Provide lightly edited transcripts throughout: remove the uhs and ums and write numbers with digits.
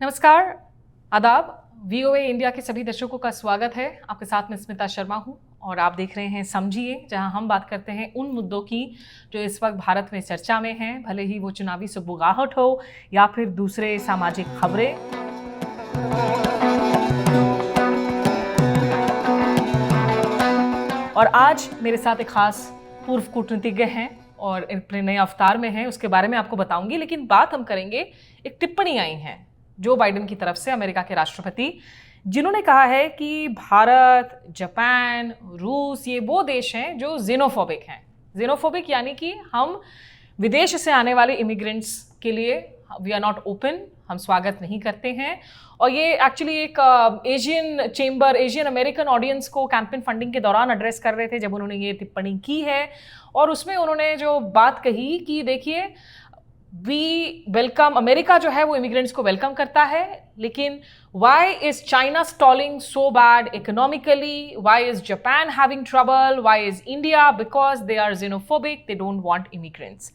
नमस्कार, आदाब। VOA India के सभी दर्शकों का स्वागत है। आपके साथ मैं स्मिता शर्मा हूं और आप देख रहे हैं समझिए, जहां हम बात करते हैं उन मुद्दों की जो इस वक्त भारत में चर्चा में हैं, भले ही वो चुनावी सुगबुगाहट हो या फिर दूसरे सामाजिक खबरें। और आज मेरे साथ एक खास पूर्व कूटनीतिज्ञ हैं और अपने नए अवतार में हैं, उसके बारे में आपको बताऊंगी। लेकिन बात हम करेंगे, एक टिप्पणी आई है जो बाइडेन की तरफ से, अमेरिका के राष्ट्रपति, जिन्होंने कहा है कि भारत, जापान, रूस ये वो देश हैं जो जेनोफोबिक हैं। जेनोफोबिक यानी कि हम विदेश से आने वाले इमिग्रेंट्स के लिए वी आर नॉट ओपन, हम स्वागत नहीं करते हैं। और ये एक्चुअली एक एशियन अमेरिकन ऑडियंस को कैंपेन फंडिंग के दौरान एड्रेस कर रहे थे जब उन्होंने ये टिप्पणी की है। और उसमें उन्होंने जो बात कही कि देखिए, वी वेलकम, अमेरिका जो है वो इमिग्रेंट्स को वेलकम करता है, लेकिन why is China stalling so bad economically, why is Japan having trouble, why is India, because they are xenophobic, they don't want immigrants.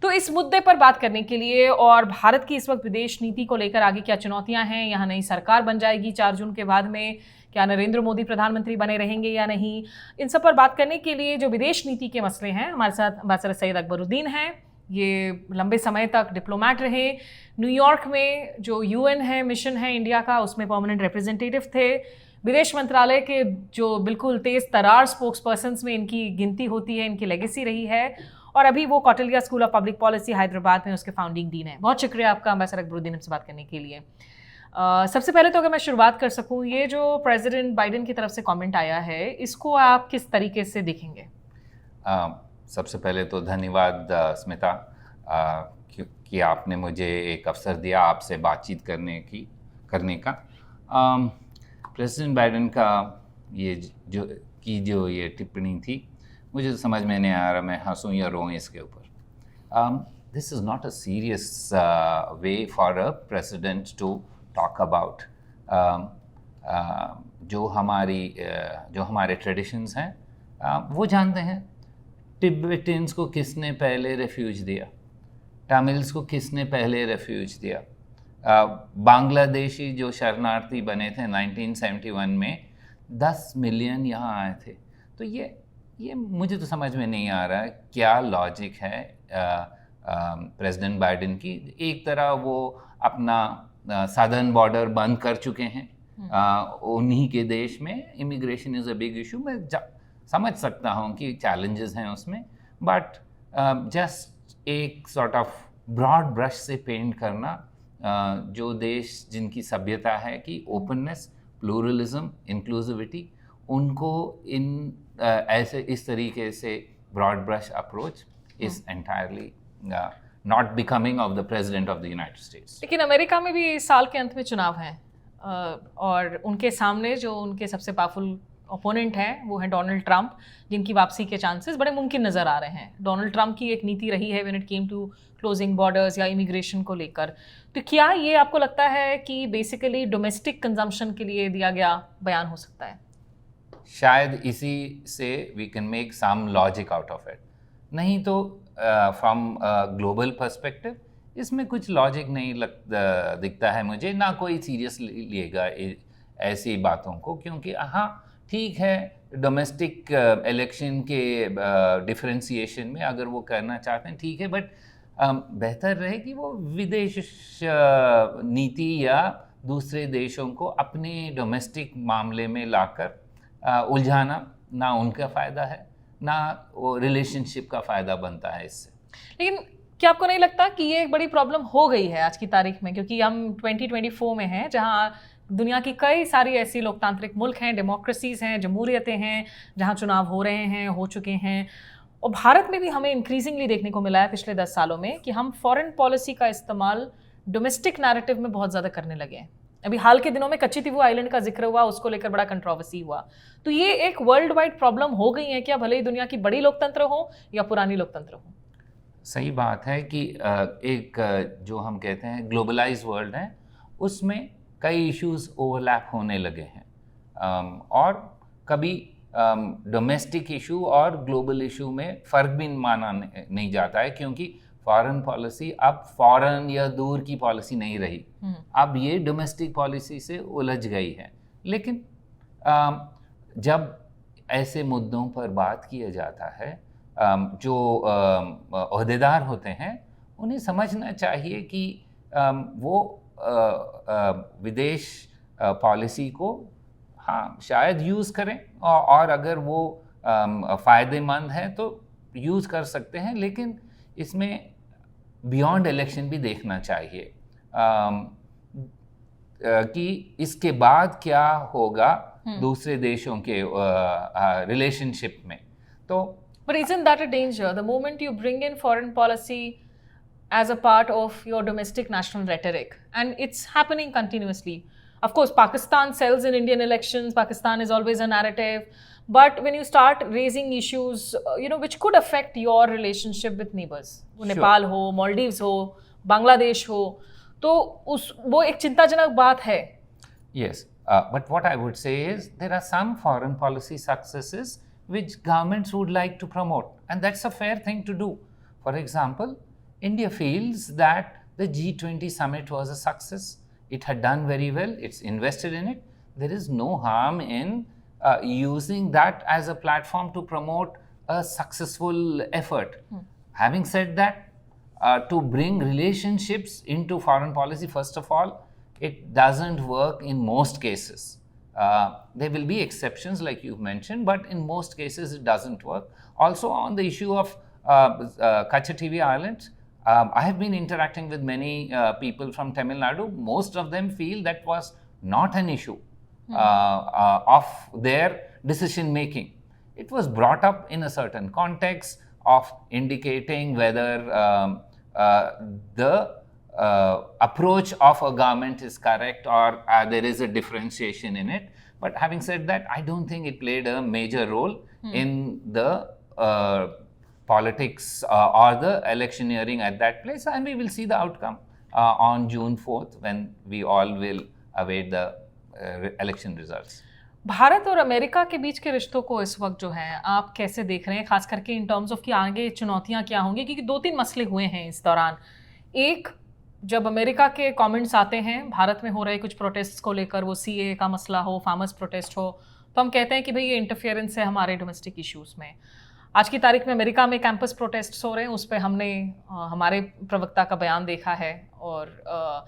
तो इस मुद्दे पर बात करने के लिए और भारत की इस वक्त विदेश नीति को लेकर आगे क्या चुनौतियां हैं, यहाँ नई सरकार बन जाएगी 4 जून के बाद में, क्या नरेंद्र मोदी प्रधानमंत्री बने रहेंगे या नहीं, इन सब पर बात करने के लिए जो विदेश नीति के मसले हैं, हमारे साथ एम्बेसडर सैयद अकबरुद्दीन हैं। ये लंबे समय तक डिप्लोमेट रहे, न्यूयॉर्क में जो यूएन है, मिशन है इंडिया का, उसमें परमानेंट रिप्रेजेंटेटिव थे। विदेश मंत्रालय के जो बिल्कुल तेज तरार स्पोक्स पर्सन्स में इनकी गिनती होती है, इनकी लेगेसी रही है। और अभी वो Kautilya school of public policy Hyderabad में उसके फाउंडिंग डीन है। बहुत शुक्रिया आपका एम्बेसडर अकबरुद्दीन हमसे बात करने के लिए। सबसे पहले तो अगर मैं शुरुआत कर सकूं, ये जो प्रेसिडेंट बाइडेन की तरफ से कमेंट आया है, इसको आप किस तरीके से देखेंगे? सबसे पहले तो धन्यवाद स्मिता, क्योंकि आपने मुझे एक अवसर दिया आपसे बातचीत करने का। प्रेसिडेंट बाइडेन का जो ये टिप्पणी थी, मुझे तो समझ में नहीं आ रहा मैं हंसूं या रोऊं इसके ऊपर। This is not a serious way for a president to talk about जो हमारे ट्रेडिशंस हैं। वो जानते हैं तिब्बतियंस को किसने पहले रेफ्यूज दिया, तमिल्स को किसने पहले रेफ्यूज दिया, बांग्लादेशी जो शरणार्थी बने थे 1971 में 10 मिलियन यहाँ आए थे। तो ये मुझे तो समझ में नहीं आ रहा है क्या लॉजिक है प्रेसिडेंट बाइडेन की। एक तरह वो अपना सादर्न बॉर्डर बंद कर चुके हैं, उन्हीं के देश में immigration is a big issue. मैं समझ सकता हूँ कि चैलेंजेस हैं उसमें, बट जस्ट एक सॉर्ट ऑफ ब्रॉड ब्रश से पेंट करना जो देश जिनकी सभ्यता है कि ओपननेस, प्लूरलिज्म, इंक्लूसिविटी, उनको इस तरीके से broad brush approach is entirely not becoming of the president of the United States. लेकिन अमेरिका में भी साल के अंत में चुनाव हैं और उनके सामने जो उनके सबसे पावरफुल ओपोनेंट हैं वो है डोनाल्ड ट्रंप, जिनकी वापसी के चांसेस बड़े मुमकिन नज़र आ रहे हैं। डोनाल्ड ट्रंप की एक नीति रही है when it came to closing borders या इमिग्रेशन को लेकर। तो क्या ये आपको लगता है कि बेसिकली डोमेस्टिक कंजम्पशन के लिए दिया गया बयान हो सकता है? शायद इसी से we can make some logic out of it. नहीं तो फ्रॉम ग्लोबल पर्सपेक्टिव इसमें कुछ लॉजिक नहीं दिखता है मुझे, ना कोई सीरियस लिएगा ऐसी बातों को, क्योंकि हाँ ठीक है, डोमेस्टिक इलेक्शन के डिफरेंशिएशन में अगर वो करना चाहते हैं ठीक है, बट बेहतर रहे कि वो विदेश नीति या दूसरे देशों को अपने डोमेस्टिक मामले में लाकर उलझाना ना उनका फ़ायदा है, ना वो रिलेशनशिप का फ़ायदा बनता है इससे। लेकिन क्या आपको नहीं लगता कि ये एक बड़ी प्रॉब्लम हो गई है आज की तारीख में, क्योंकि हम 2024 में हैं, जहां दुनिया की कई सारी ऐसी लोकतांत्रिक मुल्क हैं, डेमोक्रेसीज़ हैं, जमहूरियतें हैं, जहां चुनाव हो रहे हैं, हो चुके हैं। और भारत में भी हमें इंक्रीजिंगली देखने को मिला है पिछले 10 सालों में कि हम फॉरेन पॉलिसी का इस्तेमाल डोमेस्टिक नैरेटिव में बहुत ज़्यादा करने लगे हैं। अभी हाल के दिनों में कच्चीतीवू आइलैंड का जिक्र हुआ, उसको लेकर बड़ा कंट्रोवर्सी हुआ। तो ये एक वर्ल्ड वाइड प्रॉब्लम हो गई है क्या, भले ही दुनिया की बड़ी लोकतंत्र हो या पुरानी लोकतंत्र हो? सही बात है कि एक जो हम कहते हैं ग्लोबलाइज वर्ल्ड है, उसमें कई इश्यूज ओवरलैप होने लगे हैं, और कभी डोमेस्टिक इशू और ग्लोबल इशू में फ़र्क भी माना नहीं जाता है, क्योंकि फॉरेन पॉलिसी अब फॉरेन या दूर की पॉलिसी नहीं रही, अब ये डोमेस्टिक पॉलिसी से उलझ गई है। लेकिन जब ऐसे मुद्दों पर बात किया जाता है, जो ओहदेदार होते हैं उन्हें समझना चाहिए कि वो विदेश पॉलिसी को हाँ शायद यूज़ करें, और अगर वो फ़ायदेमंद है तो यूज़ कर सकते हैं, लेकिन इसमें बियॉन्ड इलेक्शन भी देखना चाहिए कि इसके बाद क्या होगा दूसरे देशों के रिलेशनशिप में। तो But isn't that a danger? The moment you bring in foreign policy as a part of your domestic national rhetoric, and it's happening continuously. Of course, Pakistan sells in Indian elections. Pakistan is always a narrative. But when you start raising issues, which could affect your relationship with neighbors, वो नेपाल हो, Maldives हो, बांग्लादेश हो, तो वो एक चिंताजनक बात है. Yes, but what I would say is there are some foreign policy successes which governments would like to promote, and that's a fair thing to do. For example, India feels that the G20 summit was a success. It had done very well. It's invested in it. There is no harm in using that as a platform to promote a successful effort. Having said that, to bring relationships into foreign policy, first of all, it doesn't work in most cases. There will be exceptions like you've mentioned, but in most cases it doesn't work. Also on the issue of Kachativi Islands, I have been interacting with many people from Tamil Nadu. Most of them feel that was not an issue of their decision making. It was brought up in a certain context of indicating whether the approach of a government is correct or there is a differentiation in it. But having said that, I don't think it played a major role in the politics or the electioneering at that place, and we will see the outcome on June 4th when we all will await the election results. Bharat और America के बीच के रिश्तों को इस वक्त जो है आप कैसे देख रहे हैं, खास करके इन टर्म्स ऑफ कि आगे चुनौतियां क्या होंगी, क्योंकि 2-3 मसले हुए हैं इस दौरान. एक, जब अमेरिका के कमेंट्स आते हैं भारत में हो रहे कुछ प्रोटेस्ट्स को लेकर, वो सीए का मसला हो, फार्मर्स प्रोटेस्ट हो, तो हम कहते हैं कि भाई ये इंटरफेरेंस है हमारे डोमेस्टिक इश्यूज़ में. आज की तारीख में अमेरिका में कैंपस प्रोटेस्ट्स हो रहे हैं, उस पर हमने हमारे प्रवक्ता का बयान देखा है. और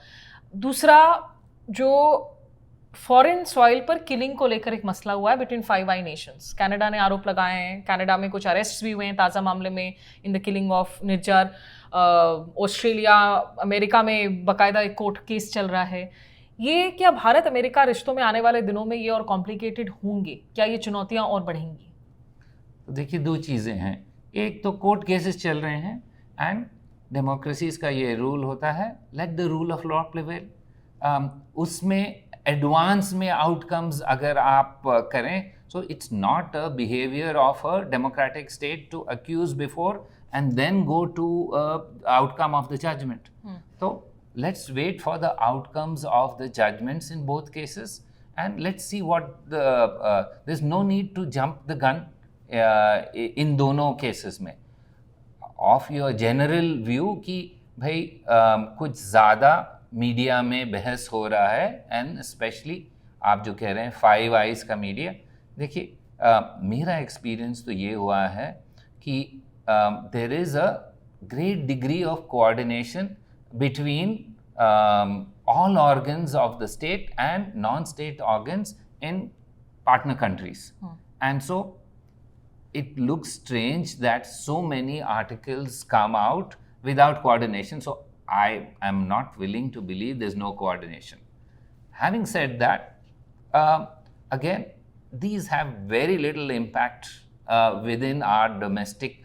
दूसरा, जो फॉरेन सॉइल पर किलिंग को लेकर एक मसला हुआ है बिटवीन 5 आई नेशंस. कनाडा ने आरोप लगाए हैं, कनाडा में कुछ अरेस्ट्स भी हुए हैं ताज़ा मामले में in the killing of Nijjar. Australia, America में बाकायदा एक कोर्ट केस चल रहा है. ये क्या भारत अमेरिका रिश्तों में आने वाले दिनों में ये और कॉम्प्लिकेटेड होंगे? क्या ये चुनौतियां और बढ़ेंगी? तो देखिए, 2 चीज़ें हैं. एक तो कोर्ट केसेस चल रहे हैं, एंड डेमोक्रेसीज का ये रूल होता है, let the rule of law prevail. उसमें एडवांस में आउटकम्स अगर आप करें, so it's not a behaviour of a democratic state to accuse before and then go to outcome of the judgment. So let's wait for the outcomes of the judgments in both cases, and let's see what there's no need to jump the gun in दोनों cases में. Of your general view कि भाई कुछ ज़्यादा media में बहस हो रहा है, and especially आप जो कह रहे हैं 5 आइज़ का मीडिया. देखिए, मेरा एक्सपीरियंस तो ये हुआ है कि there is a great degree of coordination between all organs of the state and non-state organs in partner countries. And so it looks strange that so many articles come out without coordination. So I am not willing to believe there's no coordination. Having said that, again, these have very little impact within our domestic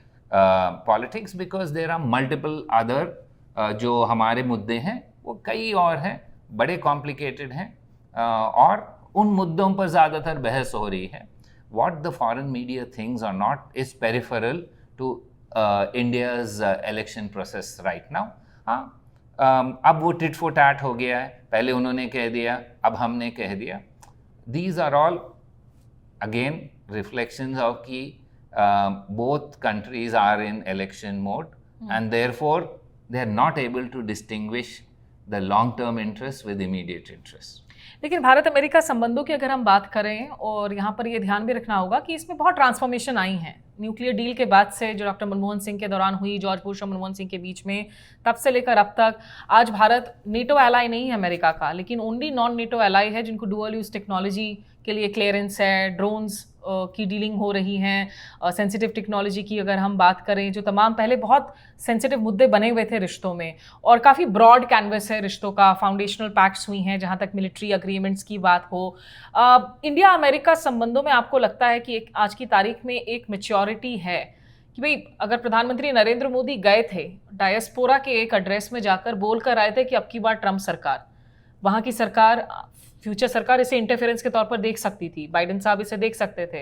politics, because there are multiple other जो हमारे मुद्दे हैं वो कई और हैं, बड़े complicated हैं, और उन मुद्दों पर ज़्यादातर बहस हो रही है. What the foreign media things और not is peripheral to India's election process right now. हाँ, अब वो टिट फॉर टैट हो गया है, पहले उन्होंने कह दिया, अब हमने कह दिया. These are all again reflections of की both countries are in election mode, and therefore they are not able to distinguish the long-term interest with immediate interest. लेकिन भारत अमेरिका संबंधों की अगर हम बात करें, और यहाँ पर ये ध्यान भी रखना होगा कि इसमें बहुत ट्रांसफॉर्मेशन आई हैं न्यूक्लियर डील के बाद से, जो डॉक्टर मनमोहन सिंह के दौरान हुई, जॉर्ज बुश और मनमोहन सिंह के बीच में, तब से लेकर अब तक। आज भारत नेटो एलाई नहीं है अमेरिका का, लेकिन ओनली नॉन नेटो एलाई है जिनको डुअल यूज टेक्नोलॉजी के लिए क्लियरेंस है, ड्रोन्स की डीलिंग हो रही हैं, सेंसिटिव टेक्नोलॉजी की अगर हम बात करें, जो तमाम पहले बहुत सेंसिटिव मुद्दे बने हुए थे रिश्तों में, और काफ़ी ब्रॉड कैनवस है रिश्तों का, फाउंडेशनल पैक्ट्स हुई हैं जहाँ तक मिलिट्री अग्रीमेंट्स की बात हो। इंडिया अमेरिका संबंधों में आपको लगता है कि आज की तारीख में एक मैच्योरिटी है कि भाई, अगर प्रधानमंत्री नरेंद्र मोदी गए थे डायस्पोरा के एक एड्रेस में जाकर बोल कर आए थे कि अब की बार ट्रंप सरकार, वहाँ की सरकार, फ्यूचर सरकार इसे इंटरफेरेंस के तौर पर देख सकती थी, बाइडेन साहब इसे देख सकते थे,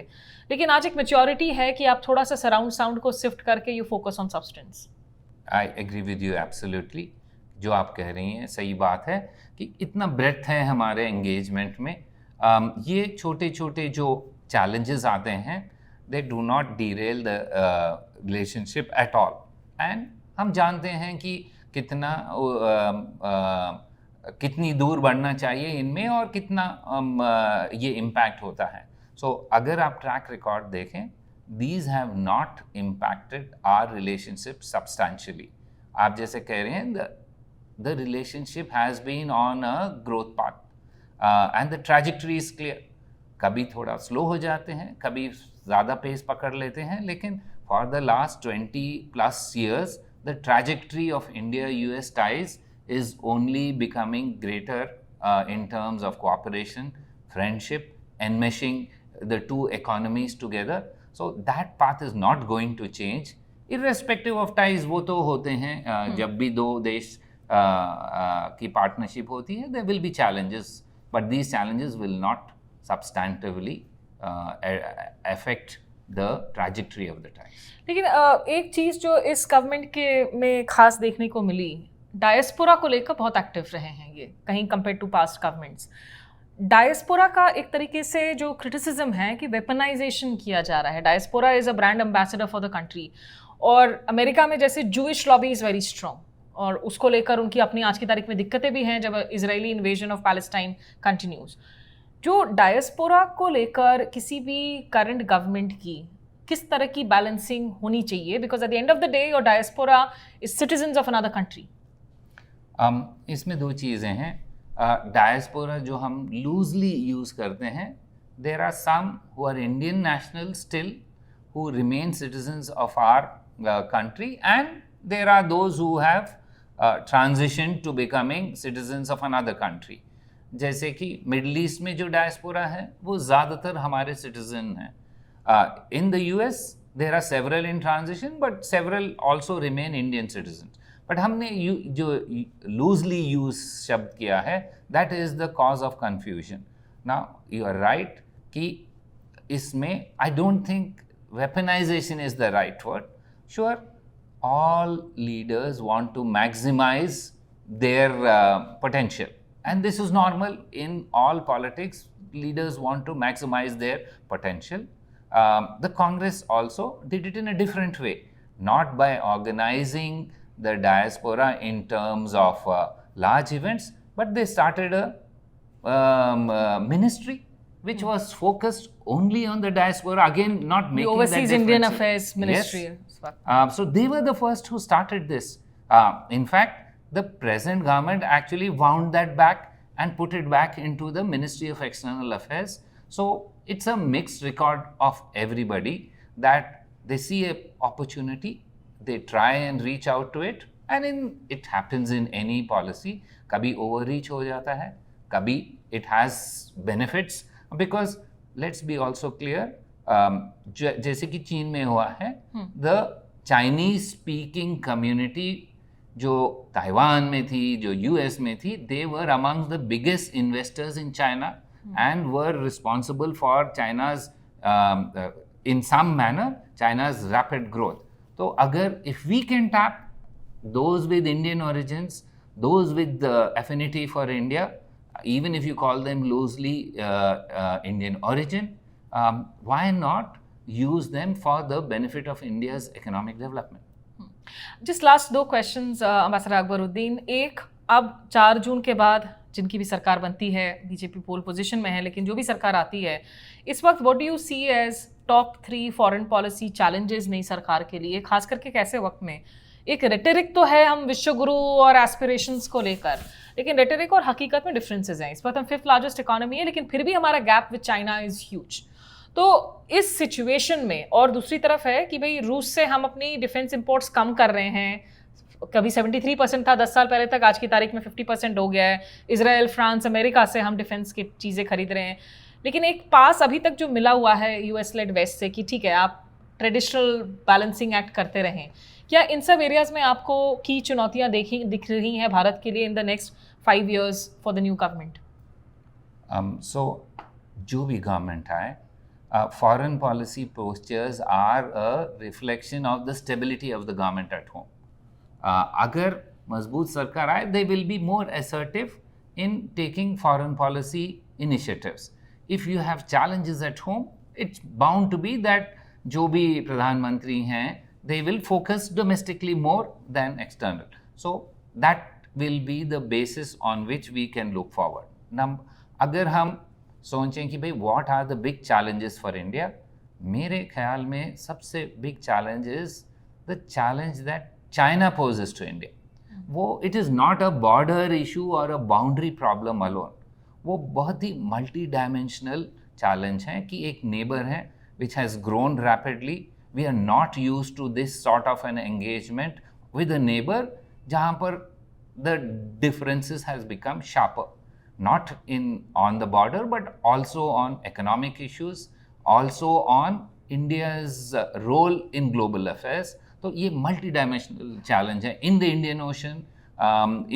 लेकिन आज एक मैच्योरिटी है कि आप थोड़ा सा सराउंड साउंड को शिफ्ट करके you focus on substance. I agree with you absolutely. जो आप कह रही हैं सही बात है कि इतना ब्रेथ है हमारे एंगेजमेंट में। ये छोटे छोटे जो चैलेंजेस आते हैं, they do not Daryl the relationship at all. And हम जानते हैं कि कितनी दूर बढ़ना चाहिए इनमें और कितना ये इम्पैक्ट होता है। सो अगर आप ट्रैक रिकॉर्ड देखें, these have not impacted our relationship substantially. आप जैसे कह रहे हैं, the relationship has been on a growth path and the trajectory is clear. कभी थोड़ा स्लो हो जाते हैं, कभी ज़्यादा पेस पकड़ लेते हैं, लेकिन for the last 20+ years the trajectory of India-US ties is only becoming greater in terms of cooperation, friendship, enmeshing the two economies together. So that path is not going to change irrespective of ties. वो तो होते हैं, जब भी दो देश की partnership होती है, there will be challenges, but these challenges will not substantively affect the trajectory of the ties. लेकिन एक चीज़ जो इस गवर्नमेंट के में खास देखने को मिली, डायस्पोरा को लेकर बहुत एक्टिव रहे हैं ये, कहीं compare to past governments. Diaspora का एक तरीके से जो क्रिटिसिज्म है कि वेपनाइजेशन किया जा रहा है, diaspora is a brand ambassador for the country, और अमेरिका में जैसे Jewish lobby is very strong, और उसको लेकर उनकी अपनी आज की तारीख में दिक्कतें भी हैं जब Israeli invasion of Palestine continues. जो डायस्पोरा को लेकर किसी भी करंट गवर्नमेंट की किस तरह की बैलेंसिंग होनी चाहिए, because at the end of the day your diaspora is citizens of another country. इसमें दो चीज़ें हैं। डायस्पोरा जो हम लूजली यूज़ करते हैं, there are some who are Indian national still who remain citizens of our country, and there are those who have transition to becoming citizens of another country. जैसे कि मिडल ईस्ट में जो diaspora है वो ज़्यादातर हमारे सिटीजन हैं। In the US there are several in transition, but several also remain Indian citizens. But हमने जो लूजली यूज शब्द किया है, that is the cause of confusion. Now you are right कि इसमें I don't think weaponisation is the right word. Sure, all leaders want to maximise their potential, and this is normal in all politics. Leaders want to maximize their potential. The Congress also did it in a different way, not by organizing the diaspora in terms of large events, but they started a ministry which was focused only on the diaspora, again not making the Overseas Indian Affairs Ministry. Yes. So they were the first who started this. In fact, the present government actually wound that back and put it back into the Ministry of External Affairs. So it's a mixed record of everybody, that they see an opportunity, they try and reach out to it, and it happens in any policy. Kabhi overreach ho jata hai, kabhi it has benefits, because let's be also clear, जैसे कि चीन में हुआ है, the Chinese speaking community जो Taiwan में थी, जो US में थी, they were among the biggest investors in China and were responsible for China's, in some manner, China's rapid growth. तो अगर if we can tap those with Indian origins, those with the affinity for India, even if you call them loosely Indian origin, why not use them for the benefit of India's economic development? Just last 2 questions ambassador Akbaruddin. एक, अब 4 जून के बाद जिनकी भी सरकार बनती है, BJP पोल position में है, लेकिन जो भी सरकार आती है इस वक्त, what do you see as top 3 foreign policy challenges नई सरकार के लिए, खास करके कैसे वक्त में? एक रेटरिक तो है हम विश्व गुरु और एस्पिरेशंस को लेकर, लेकिन रेटरिक और हकीकत में डिफरेंसेस हैं। इस वक्त हम 5th लार्जेस्ट इकोनॉमी है, लेकिन फिर भी हमारा gap with China is huge. तो इस सिचुएशन में, और दूसरी तरफ है कि भाई रूस से हम अपनी डिफेंस इंपोर्ट्स कम कर रहे हैं, कभी 73% था 10 साल पहले तक, आज की तारीख में 50% हो गया है। इजराइल, फ्रांस, अमेरिका से हम डिफेंस की चीज़ें खरीद रहे हैं, लेकिन एक पास अभी तक जो मिला हुआ है यूएस लेड वेस्ट से कि ठीक है आप ट्रेडिशनल बैलेंसिंग एक्ट करते रहें, क्या इन सब एरियाज में आपको की चुनौतियां दिख रही हैं भारत के लिए in the next 5 years for the new government? So जो भी गवर्नमेंट आए, foreign policy postures are a reflection of the stability of the government at home. अगर मजबूत सरकार आए, they will be more assertive in taking foreign policy initiatives. If you have challenges at home, it's bound to be that जो भी प्रधानमंत्री हैं, they will focus domestically more than external. So that will be the basis on which we can look forward. अगर हम सोचें कि भाई what are the big challenges for India, मेरे ख्याल में सबसे big challenge is the challenge that China poses to India. वो it is not a border issue और अ बाउंड्री प्रॉब्लम अलोन, वो बहुत ही मल्टी डायमेंशनल चैलेंज है कि एक नेबर है which has grown rapidly. We are not use to this sort of an engagement with a neighbour जहाँ पर the differences has become sharper, not on the border, but also on economic issues, also on India's role in global affairs. तो ये multi-dimensional challenge है. In the Indian Ocean,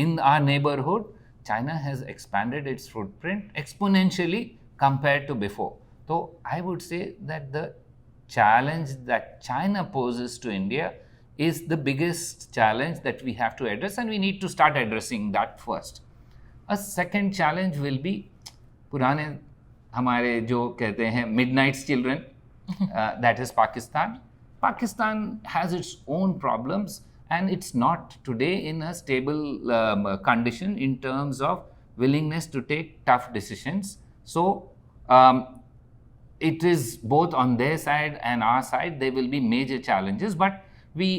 in our neighborhood, China has expanded its footprint exponentially compared to before. So I would say that the challenge that China poses to India is the biggest challenge that we have to address, and we need to start addressing that first. A second challenge will be पुराने हमारे जो कहते हैं midnight's children, that is Pakistan. Pakistan has its own problems and it's not today in a stable condition in terms of willingness to take tough decisions. So it is both on their side and our side, there will be major challenges, but we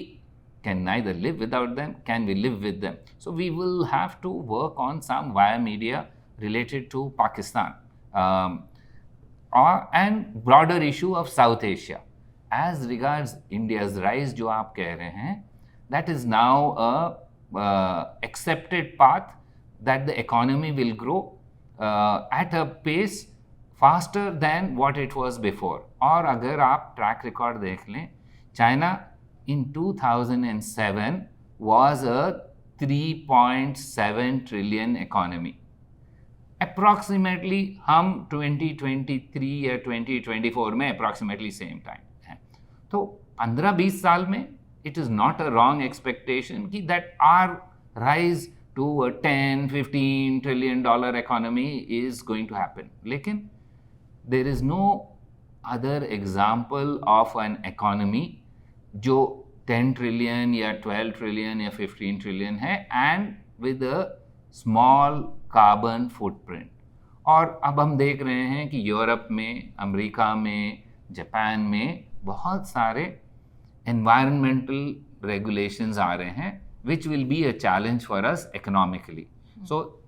can neither live without them, can we live with them. So we will have to work on some via media related to Pakistan and broader issue of South Asia. As regards India's rise, जो आप कह रहे हैं, that is now a accepted path that the economy will grow at a pace faster than what it was before. और अगर आप track record देख लें, China in 2007 was a 3.7 trillion economy. Approximately हम 2023 या 2024 में approximately same time हैं. तो 15-20 साल में it is not a wrong expectation कि that our rise to a 10-15 trillion dollar economy is going to happen. लेकिन there is no other example of an economy जो 10 ट्रिलियन या 12 ट्रिलियन या 15 trillion है and with a small carbon footprint. और अब हम देख रहे हैं कि यूरोप में, अमेरिका में, जापान में बहुत सारे एनवायरमेंटल रेगुलेशंस आ रहे हैं which will be a challenge for us economically. So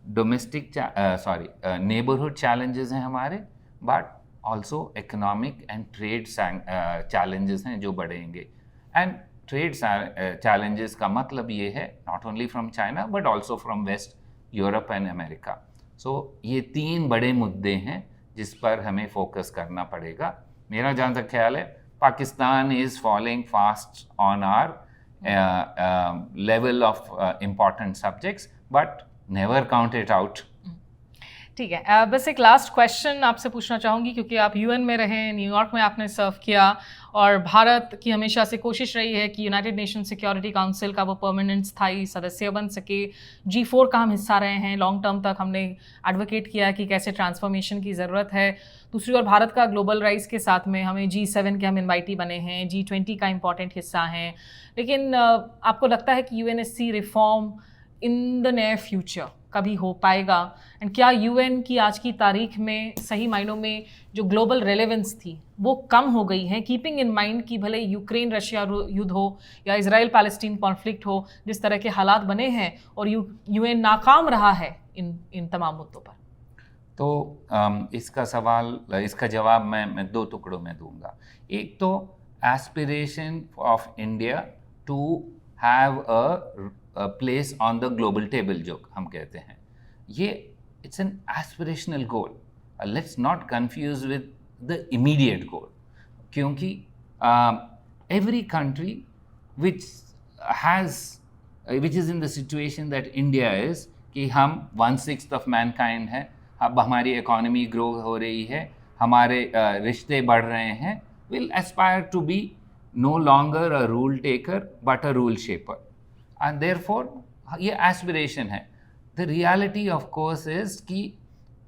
domestic neighbourhood challenges हैं हमारे, but also economic and trade challenges हैं जो बढ़ेंगे. And trade challenges का मतलब ये है not only from China but also from West, Europe and America. So ये 3 बड़े मुद्दे हैं जिस पर हमें फोकस करना पड़ेगा. मेरा जहाँ तक ख्याल है, Pakistan is falling fast on our level of important subjects, but never count it out. ठीक है, बस एक लास्ट क्वेश्चन आपसे पूछना चाहूँगी, क्योंकि आप यूएन में रहे, न्यूयॉर्क में आपने सर्व किया, और भारत की हमेशा से कोशिश रही है कि यूनाइटेड नेशन सिक्योरिटी काउंसिल का वो परमानेंट स्थायी सदस्य बन सके। G4 का हम हिस्सा रहे हैं, लॉन्ग टर्म तक हमने एडवोकेट किया कि कैसे ट्रांसफॉर्मेशन की ज़रूरत है। दूसरी ओर भारत का ग्लोबल राइज के साथ में हमें G7 के हम इन्वाइटी बने हैं, G20 का इम्पॉर्टेंट हिस्सा हैं, लेकिन आपको लगता है कि UNSC reform in the near future कभी हो पाएगा? एंड क्या यूएन की आज की तारीख में सही मायनों में जो ग्लोबल रेलेवेंस थी वो कम हो गई है, कीपिंग इन माइंड कि भले यूक्रेन रशिया युद्ध हो या इजराइल पैलेस्टीन कॉन्फ्लिक्ट हो, जिस तरह के हालात बने हैं, और यूएन नाकाम रहा है इन तमाम मुद्दों पर? तो इसका जवाब मैं दो टुकड़ों में दूंगा। एक तो aspiration of India to have a place on the global table जो हम कहते हैं, ये it's an aspirational goal. Let's not confuse with the immediate goal, क्योंकि every country which is in the situation that India is, कि हम 1/6 of Mankind है, अब हमारी इकोनॉमी ग्रो हो रही है, हमारे रिश्ते बढ़ रहे हैं, will aspire to be no longer a rule taker but a rule shaper, and therefore ये aspiration है। The reality of course is कि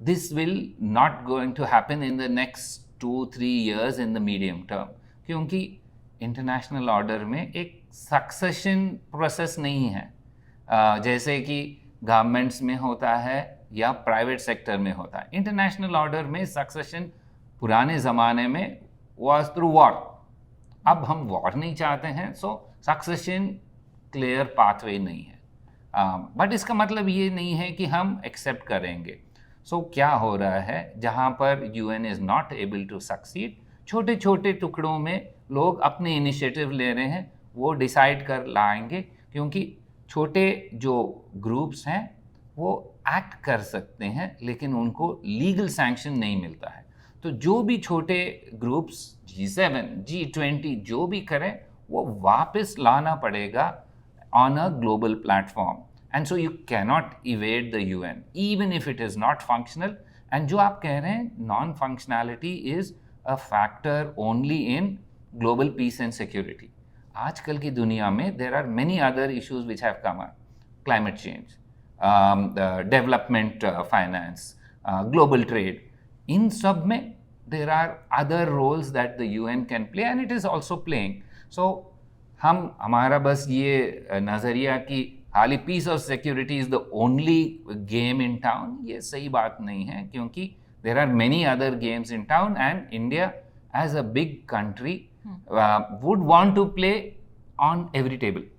this will not going to happen in the next 2-3 years in the medium term, क्योंकि international order में एक succession process नहीं है जैसे कि गवर्नमेंट्स में होता है या प्राइवेट सेक्टर में होता है। इंटरनेशनल ऑर्डर में सक्सेशन पुराने ज़माने में was through war, अब हम वॉर नहीं चाहते हैं, सो सक्सेशन क्लियर पाथवे नहीं है। बट इसका मतलब ये नहीं है कि हम एक्सेप्ट करेंगे। सो क्या हो रहा है, जहाँ पर UN is not able to succeed, छोटे छोटे टुकड़ों में लोग अपने इनिशिएटिव ले रहे हैं, वो डिसाइड कर लाएंगे, क्योंकि छोटे जो ग्रुप्स हैं वो एक्ट कर सकते हैं लेकिन उनको लीगल सैंक्शन नहीं मिलता है। तो जो भी छोटे ग्रुप्स G7, G20 जो भी करें, वो वापस लाना पड़ेगा on a global platform, and so you cannot evade the UN even if it is not functional. And जो आप कह रहे हैं non functionality is a factor only in global peace and security. आजकल की दुनिया में there are many other issues which have come up, climate change, development finance, global trade, इन सब में there are other roles that the UN can play and it is also playing. So हमारा बस ये नज़रिया कि खाली पीस और security is the only game in town, ये सही बात नहीं है, क्योंकि there are many other games in town and India as a big country would want to play on every table.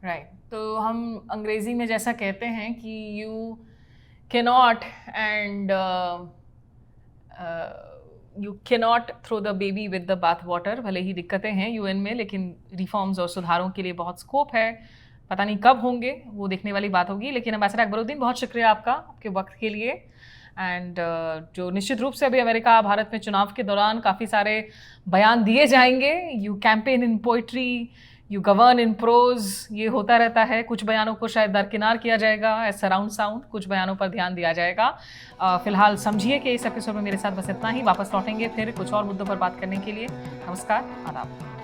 Right. तो हम अंग्रेज़ी में जैसा कहते हैं कि you cannot and you cannot throw the baby with the bath water. भले ही दिक्कतें हैं यूएन में, लेकिन रिफॉर्म्स और सुधारों के लिए बहुत स्कोप है। पता नहीं कब होंगे, वो देखने वाली बात होगी। लेकिन एम्बेसडर अकबरुद्दीन, बहुत शुक्रिया आपका आपके वक्त के लिए। एंड जो निश्चित रूप से अभी अमेरिका भारत में चुनाव के दौरान काफ़ी सारे बयान दिए जाएंगे, you campaign in poetry, you govern in prose, ये होता रहता है। कुछ बयानों को शायद दरकिनार किया जाएगा एज सराउंड साउंड, कुछ बयानों पर ध्यान दिया जाएगा। फिलहाल समझिए कि इस एपिसोड में मेरे साथ बस इतना ही। वापस लौटेंगे फिर कुछ और मुद्दों पर बात करने के लिए। नमस्कार, आदाब।